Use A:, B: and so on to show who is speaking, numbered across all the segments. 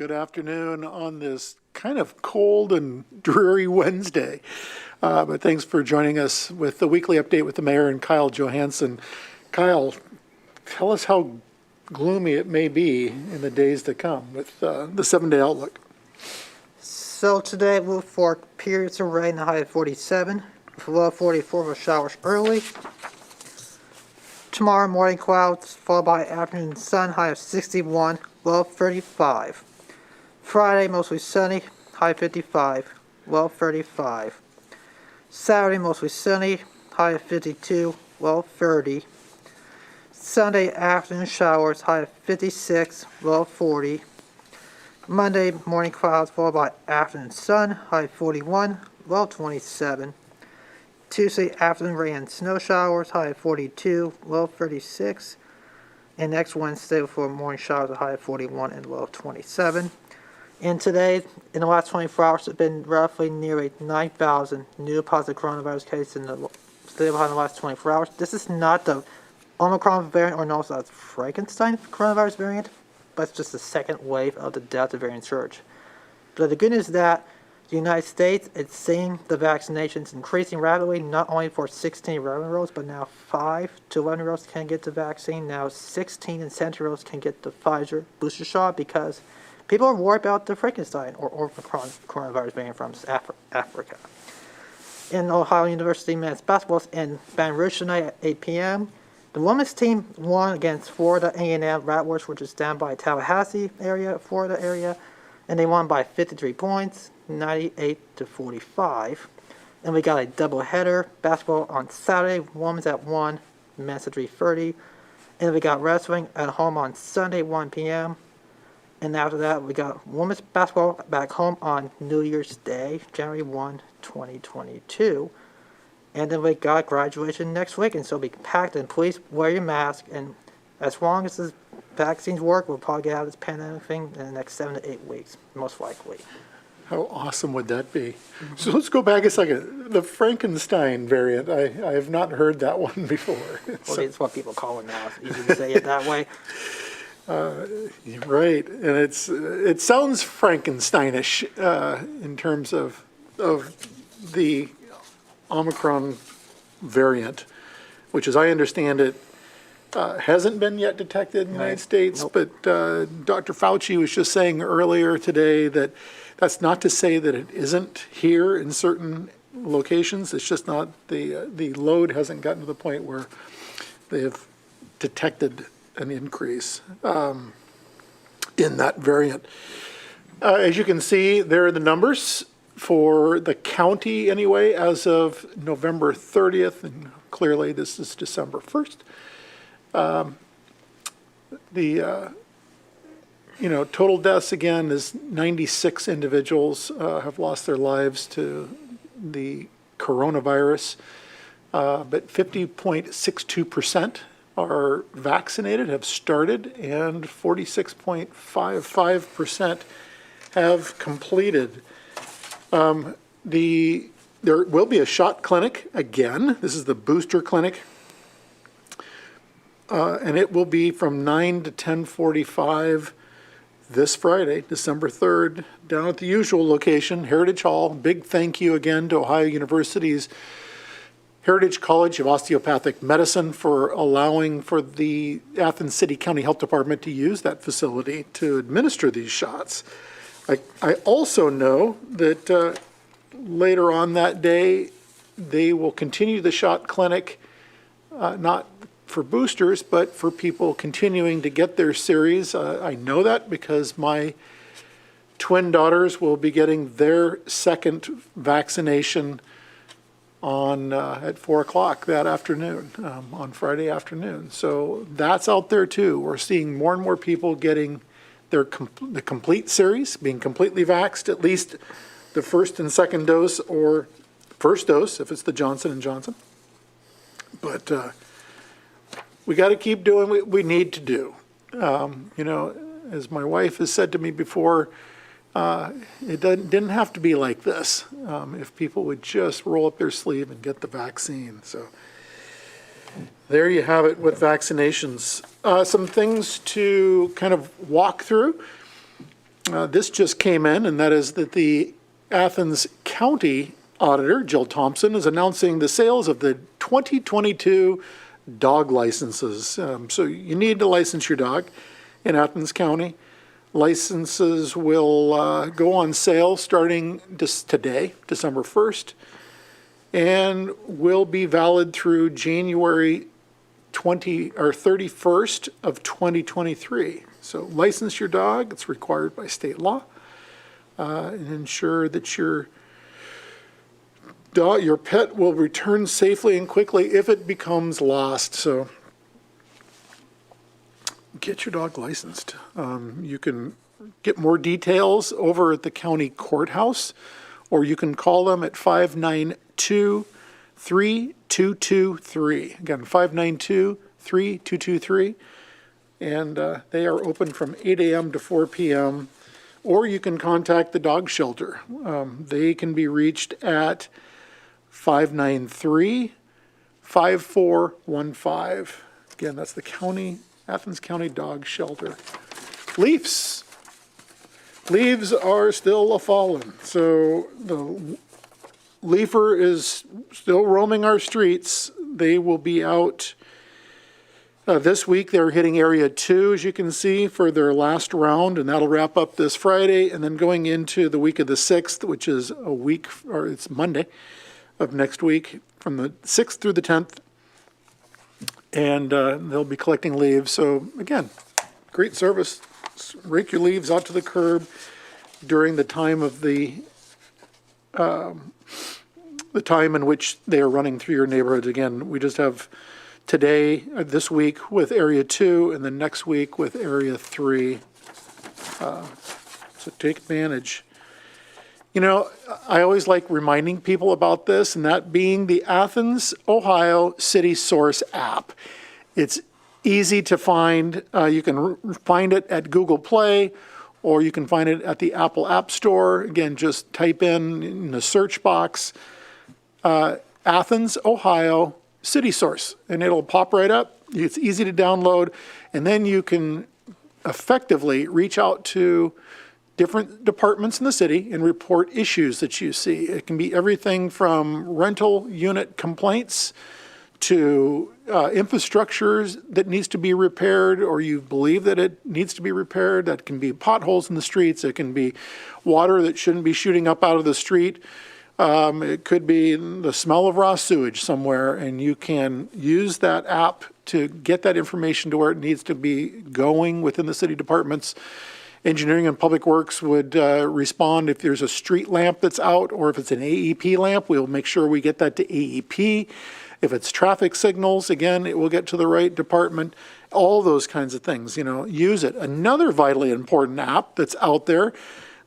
A: Good afternoon on this kind of cold and dreary Wednesday. But thanks for joining us with the weekly update with the mayor and Kyle Johansson. Kyle, tell us how gloomy it may be in the days to come with the 7-day outlook.
B: So today we'll look for periods of rain, a high of 47, with a low of 44 with showers early. Tomorrow morning clouds, followed by afternoon sun, high of 61, low of 35. Friday mostly sunny, high 55, low of 35. Saturday mostly sunny, high of 52, low of 30. Sunday afternoon showers, high of 56, low of 40. Monday morning clouds followed by afternoon sun, high 41, low 27. Tuesday afternoon rain and snow showers, high of 42, low 36. And next Wednesday for morning showers, a high of 41 and low 27. And today, in the last 24 hours, there have been roughly nearly 9,000 new positive coronavirus cases in the state of Ohio in the last 24 hours. This is not the Omicron variant or known as Frankenstein coronavirus variant, but it's just the second wave of the Delta variant surge. But the good news is that the United States is seeing the vaccinations increasing rapidly, not only for 16 and 11-year-olds, but now 5 to 11-year-olds can get the vaccine. Now 16 and 17-year-olds can get the Pfizer booster shot because people are worried about the Frankenstein or Omicron coronavirus variant from Africa. In Ohio University men's basketball in Baton Rouge tonight at 8 p.m. The women's team won against Florida A&M Rattlers, which is down by Tallahassee area, Florida area, and they won by 53 points, 98-45. And we got a doubleheader basketball on Saturday, women's at 1, men's at 3:30. And we got wrestling at home on Sunday, 1 p.m. And after that, we got women's basketball back home on New Year's Day, January 1, 2022. And then we got graduation next week, and so it'll be packed, and please wear your mask. And as long as the vaccines work, we'll probably get out of this pandemic thing in the next 7 to 8 weeks, most likely.
A: How awesome would that be? So let's go back a second. The Frankenstein variant, I have not heard that one before.
B: Well, it's what people call it now. It's easy to say it that way.
A: Right, and it sounds Frankensteinish in terms of the Omicron variant, which, as I understand it, hasn't been yet detected in the United States. Nope. But Dr. Fauci was just saying earlier today that that's not to say that it isn't here in certain locations. It's just not the load hasn't gotten to the point where they have detected an increase in that variant. As you can see, there are the numbers for the county anyway, as of November 30th, and clearly this is December 1st. Total deaths again is 96 individuals have lost their lives to the coronavirus, but 50.62% are vaccinated, have started, and 46.55% have completed. There will be a shot clinic again. This is the booster clinic, and it will be from 9 to 10:45 this Friday, December 3rd, down at the usual location, Heritage Hall. Big thank you again to Ohio University's Heritage College of Osteopathic Medicine for allowing for the Athens City County Health Department to use that facility to administer these shots. I also know that later on that day, they will continue the shot clinic, not for boosters, but for people continuing to get their series. I know that because my twin daughters will be getting their second vaccination on at 4 o'clock that afternoon, on Friday afternoon. So that's out there too. We're seeing more and more people getting the complete series, being completely vaxxed, at least the first and second dose, or first dose if it's the Johnson & Johnson. But we got to keep doing what we need to do. As my wife has said to me before, it didn't have to be like this if people would just roll up their sleeve and get the vaccine. So there you have it with vaccinations. Some things to kind of walk through. This just came in, and that is that the Athens County Auditor, Jill Thompson, is announcing the sales of the 2022 dog licenses. So you need to license your dog in Athens County. Licenses will go on sale starting today, December 1st, and will be valid through January 31st of 2023. So license your dog. It's required by state law, and ensure that your pet will return safely and quickly if it becomes lost. So get your dog licensed. You can get more details over at the county courthouse, or you can call them at 592-3223. Again, 592-3223. And they are open from 8 a.m. to 4 p.m. Or you can contact the dog shelter. They can be reached at 593-5415. Again, that's the Athens County Dog Shelter. Leaves are still a-fallen. So the leafer is still roaming our streets. They will be out this week. They're hitting Area 2, as you can see, for their last round, and that'll wrap up this Friday. And then going into the week of the 6th, which is a week, or it's Monday of next week, from the 6th through the 10th. And they'll be collecting leaves. So again, great service. Rake your leaves out to the curb during the time of the time in which they are running through your neighborhoods. Again, we just have today, this week with Area 2, and then next week with Area 3. So take advantage. You know, I always like reminding people about this, and that being the Athens, Ohio City Source app. It's easy to find. You can find it at Google Play, or you can find it at the Apple App Store. Again, just type in the search box, Athens, Ohio City Source, and it'll pop right up. It's easy to download, and then you can effectively reach out to different departments in the city and report issues that you see. It can be everything from rental unit complaints to infrastructures that needs to be repaired, or you believe that it needs to be repaired. That can be potholes in the streets. It can be water that shouldn't be shooting up out of the street. It could be the smell of raw sewage somewhere, and you can use that app to get that information to where it needs to be going within the city departments. Engineering and Public Works would respond if there's a street lamp that's out, or if it's an AEP lamp, we'll make sure we get that to AEP. If it's traffic signals, again, it will get to the right department. All those kinds of things, use it. Another vitally important app that's out there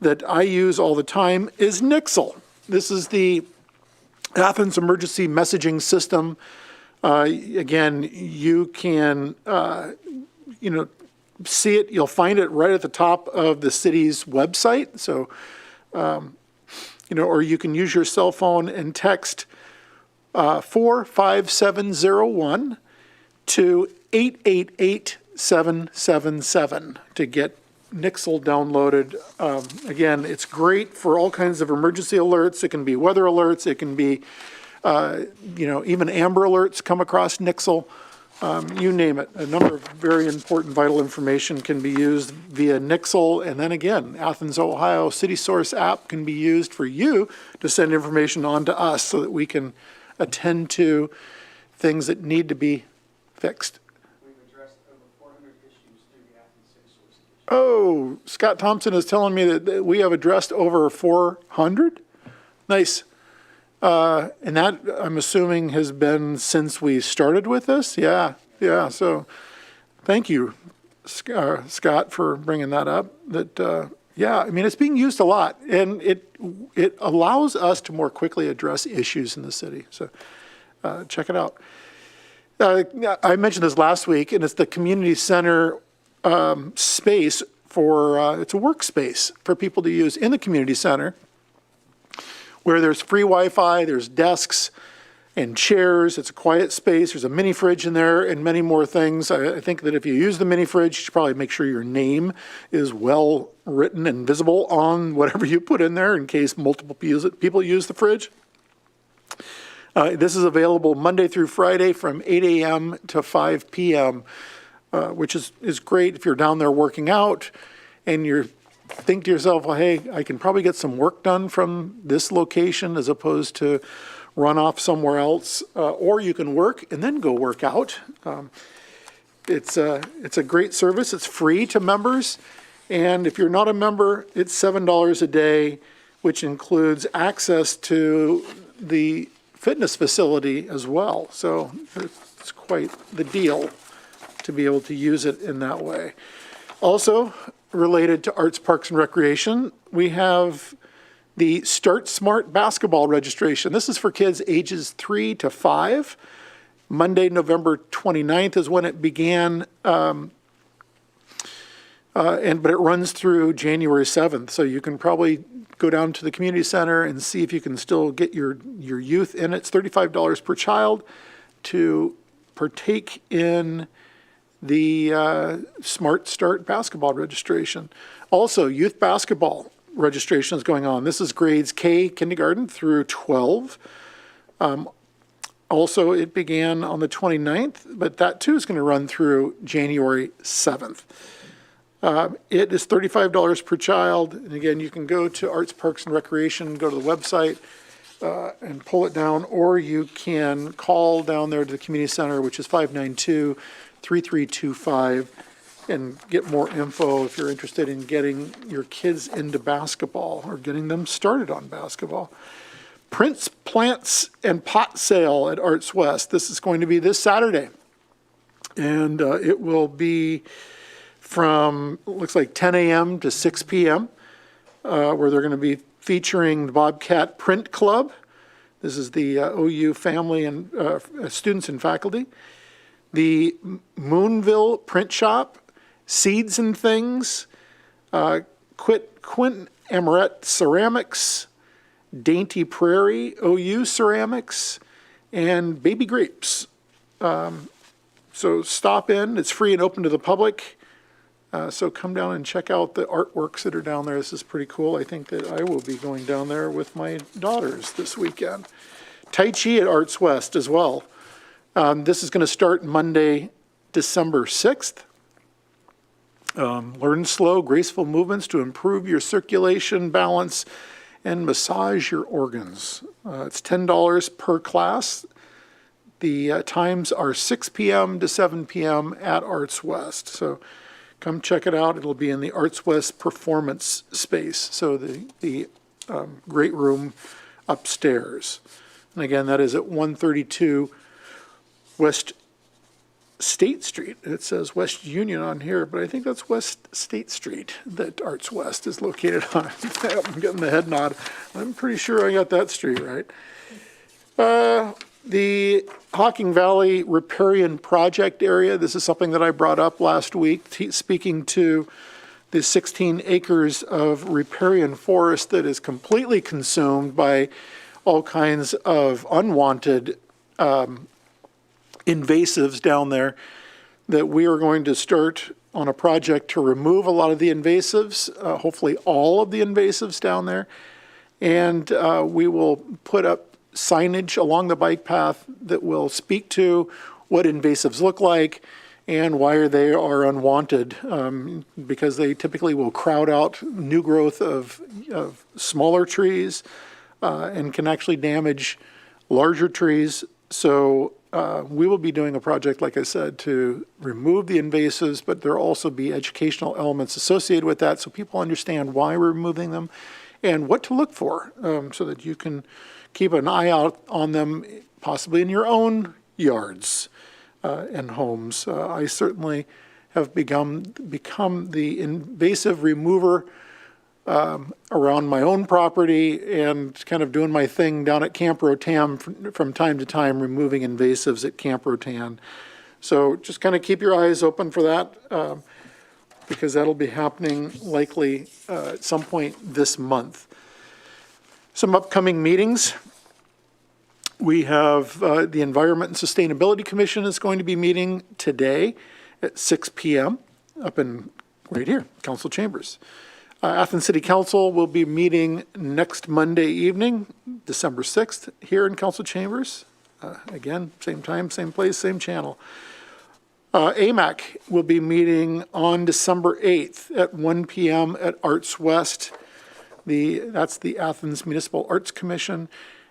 A: that I use all the time is Nixle. This is the Athens Emergency Messaging System. Again, you can, see it. You'll find it right at the top of the city's website. So, or you can use your cell phone and text 45701 to 888777 to get Nixle downloaded. Again, it's great for all kinds of emergency alerts. It can be weather alerts. It can be, even Amber alerts come across Nixle. You name it. A number of very important vital information can be used via Nixle. And then again, Athens, Ohio City Source app can be used for you to send information on to us so that we can attend to things that need to be fixed.
C: We've addressed over 400 issues through the Athens City Source Edition.
A: Oh, Scott Thompson is telling me that we have addressed over 400? Nice. And that, I'm assuming, has been since we started with this? Yeah. So thank you, Scott, for bringing that up. It's being used a lot, and it allows us to more quickly address issues in the city. So check it out. I mentioned this last week, and it's the community center space it's a workspace for people to use in the community center, where there's free Wi-Fi, there's desks, and chairs. It's a quiet space. There's a mini fridge in there and many more things. I think that if you use the mini fridge, you should probably make sure your name is well written and visible on whatever you put in there in case multiple people use the fridge. This is available Monday through Friday from 8 a.m. to 5 p.m., which is great if you're down there working out and you think to yourself, well, hey, I can probably get some work done from this location as opposed to run off somewhere else, or you can work and then go work out. It's a great service. It's free to members, and if you're not a member, it's $7 a day, which includes access to the fitness facility as well. So it's quite the deal to be able to use it in that way. Also, related to Arts, Parks, and Recreation, we have the Start Smart basketball registration. This is for kids ages 3 to 5. Monday, November 29th is when it began, but it runs through January 7th. So you can probably go down to the community center and see if you can still get your youth in. It's $35 per child to partake in the Smart Start basketball registration. Also, youth basketball registration is going on. This is grades K, kindergarten, through 12. Also, it began on the 29th, but that too is going to run through January 7th. It is $35 per child. And again, you can go to Arts, Parks, and Recreation, go to the website and pull it down, or you can call down there to the community center, which is 592-3325. And get more info if you're interested in getting your kids into basketball or getting them started on basketball. Prints, Plants, and Pot Sale at Arts West. This is going to be this Saturday. And it will be from, looks like 10 a.m. to 6 p.m., where they're going to be featuring the Bobcat Print Club. This is the OU family and students and faculty. The Moonville Print Shop, Seeds and Things, Quint Amaret Ceramics, Dainty Prairie, OU Ceramics, and Baby Grapes. So stop in. It's free and open to the public. So come down and check out the artworks that are down there. This is pretty cool. I think that I will be going down there with my daughters this weekend. Tai Chi at Arts West as well. This is going to start Monday, December 6th. Learn slow, graceful movements to improve your circulation, balance, and massage your organs. It's $10 per class. The times are 6 p.m. to 7 p.m. at Arts West. So come check it out. It'll be in the Arts West Performance Space, so the great room upstairs. And again, that is at 132 West State Street. It says West Union on here, but I think that's West State Street that Arts West is located on. I'm getting the head nod. I'm pretty sure I got that street right. The Hocking Valley Riparian Project area, this is something that I brought up last week, speaking to the 16 acres of riparian forest that is completely consumed by all kinds of unwanted invasives down there, that we are going to start on a project to remove a lot of the invasives, hopefully all of the invasives down there. And we will put up signage along the bike path that will speak to what invasives look like and why they are unwanted, because they typically will crowd out new growth of smaller trees and can actually damage larger trees. So we will be doing a project, like I said, to remove the invasives, but there will also be educational elements associated with that so people understand why we're removing them and what to look for, so that you can keep an eye out on them, possibly in your own yards and homes. I certainly have become the invasive remover around my own property and kind of doing my thing down at Camp Rotan from time to time, removing invasives at Camp Rotan. So just kind of keep your eyes open for that, because that'll be happening likely at some point this month. Some upcoming meetings. We have the Environment and Sustainability Commission is going to be meeting today at 6 p.m. up in, right here, council chambers. Athens City Council will be meeting next Monday evening, December 6th, here in council chambers. Again, same time, same place, same channel. AMAC will be meeting on December 8th at 1 p.m. at Arts West. That's the Athens Municipal Arts Commission.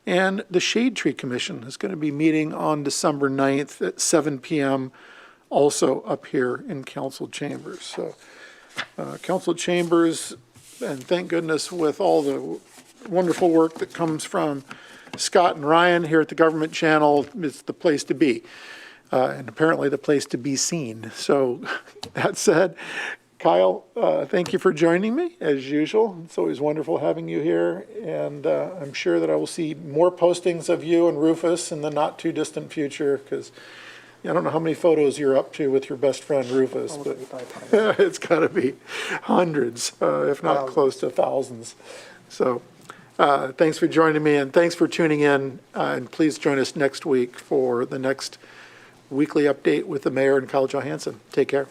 A: And the Shade Tree Commission is going to be meeting on December 9th at 7 p.m. also up here in council chambers. So council chambers, and thank goodness with all the wonderful work that comes from Scott and Ryan here at the Government Channel, it's the place to be. And apparently the place to be seen. So that said, Kyle, thank you for joining me as usual. It's always wonderful having you here. And I'm sure that I will see more postings of you and Rufus in the not too distant future, because I don't know how many photos you're up to with your best friend Rufus, but it's got to be hundreds, if not close to thousands. So thanks for joining me, and thanks for tuning in. And please join us next week for the next weekly update with the mayor and Kyle Johansson. Take care.